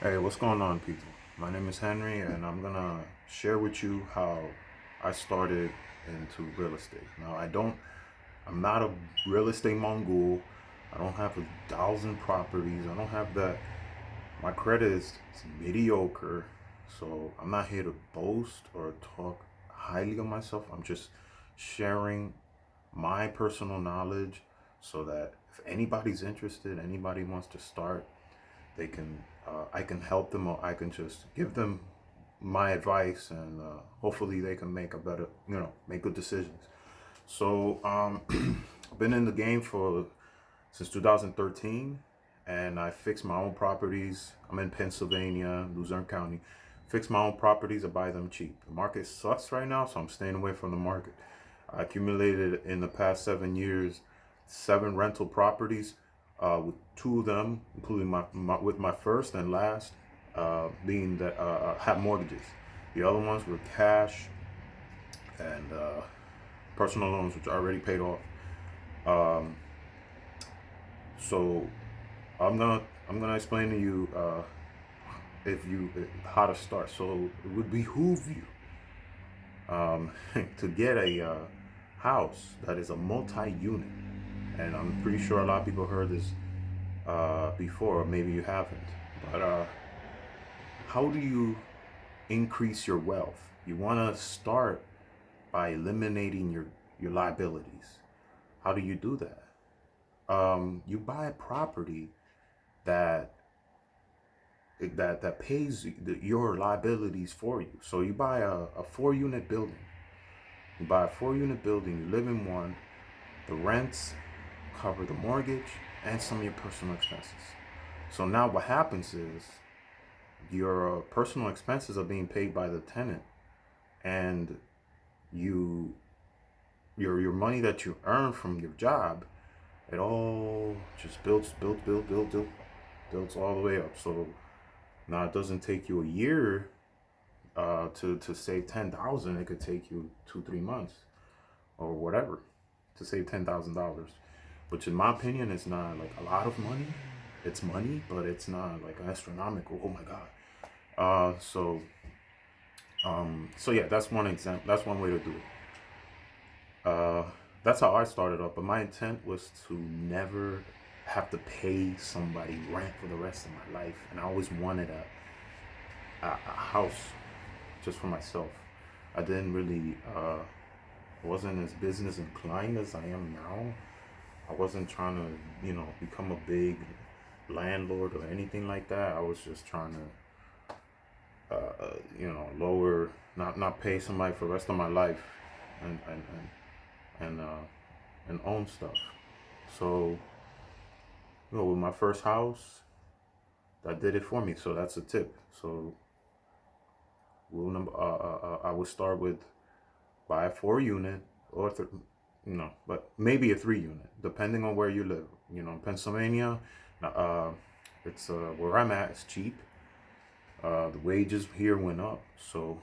Hey, what's going on, people? My name is Henry, and I'm gonna share with you how I started into real estate. Now, I'm not a real estate mogul. I don't have 1,000 properties. I don't have that. My credit is mediocre, so I'm not here to boast or talk highly of myself. I'm just sharing my personal knowledge so that if anybody's interested, anybody wants to start, they can I can help them, or I can just give them my advice, and hopefully they can make a better, make good decisions. So I've been in the game for since 2013, and I fix my own properties. I'm in Pennsylvania, Luzerne County. Fix my own properties. I buy them cheap. The market sucks right now, so I'm staying away from the market. I accumulated in the past 7 years 7 rental properties, with two of them, including with my first and last, being that had mortgages. The other ones were cash and personal loans, which I already paid off. Um, so I'm gonna explain to you, if you how to start. So it would behoove you, to get a house that is a multi-unit, and I'm pretty sure a lot of people heard this before, or maybe you haven't. But how do you increase your wealth? You want to start by eliminating your liabilities. How do you do that? You buy a property that that pays your liabilities for you. So you buy a 4 unit building. You buy a 4 unit building. You live in one. The rents cover the mortgage and some of your personal expenses. So now what happens is your personal expenses are being paid by the tenant, and you your money that you earn from your job, it all just builds all the way up. So now it doesn't take you a year to save 10,000. It could take you 2 3 months or whatever to save $10,000, which in my opinion is not like a lot of money. It's money, but it's not like astronomical. Oh my god. So yeah, that's one example. That's one way to do it. Uh, that's how I started off. But my intent was to never have to pay somebody rent for the rest of my life, and I always wanted a house just for myself. I didn't really wasn't as business inclined as I am now. I wasn't trying to, become a big landlord or anything like that. I was just trying to, lower, not pay somebody for the rest of my life, and and uh, and own stuff. So, with my first house, that did it for me. So that's a tip. So, I would start with buy a 4 unit, or but maybe a 3 unit, depending on where you live. In Pennsylvania, uh, it's where I'm at. It's cheap. The wages here went up, so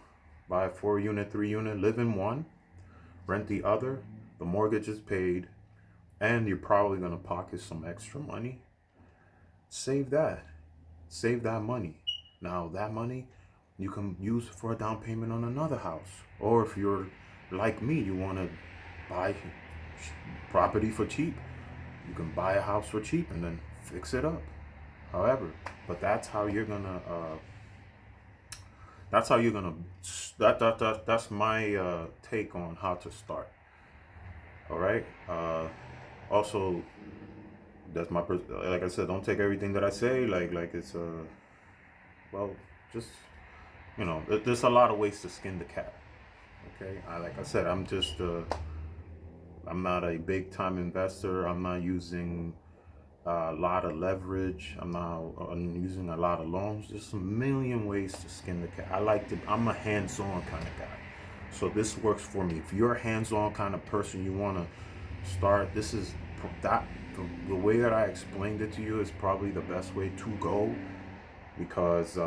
buy a 4 unit, 3 unit, live in one, rent the other. The mortgage is paid, and you're probably gonna pocket some extra money. Save that. Save that money. Now that money you can use for a down payment on another house, or if you're like me, you want to buy property for cheap, you can buy a house for cheap and then fix it up. However, but that's how you're gonna that's my take on how to start. All right. Also, like I said, don't take everything that I say like it's well, just there's a lot of ways to skin the cat. Okay, like I said, I'm not a big time investor. I'm not using a lot of leverage. I'm using a lot of loans. There's a million ways to skin the cat. I'm a hands-on kind of guy. So this works for me. If you're a hands-on kind of person, you want to start, this is that the way that I explained it to you is probably the best way to go, because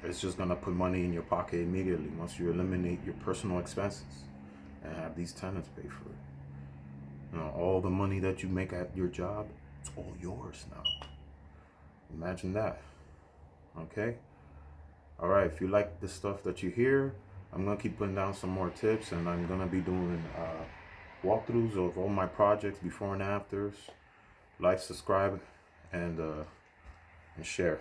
it's just gonna put money in your pocket immediately once you eliminate your personal expenses and have these tenants pay for it. All the money that you make at your job, it's all yours now. Imagine that. Okay. All right. If you like the stuff that you hear, I'm gonna keep putting down some more tips, and I'm gonna be doing walkthroughs of all my projects before and afters. Like, subscribe, and share.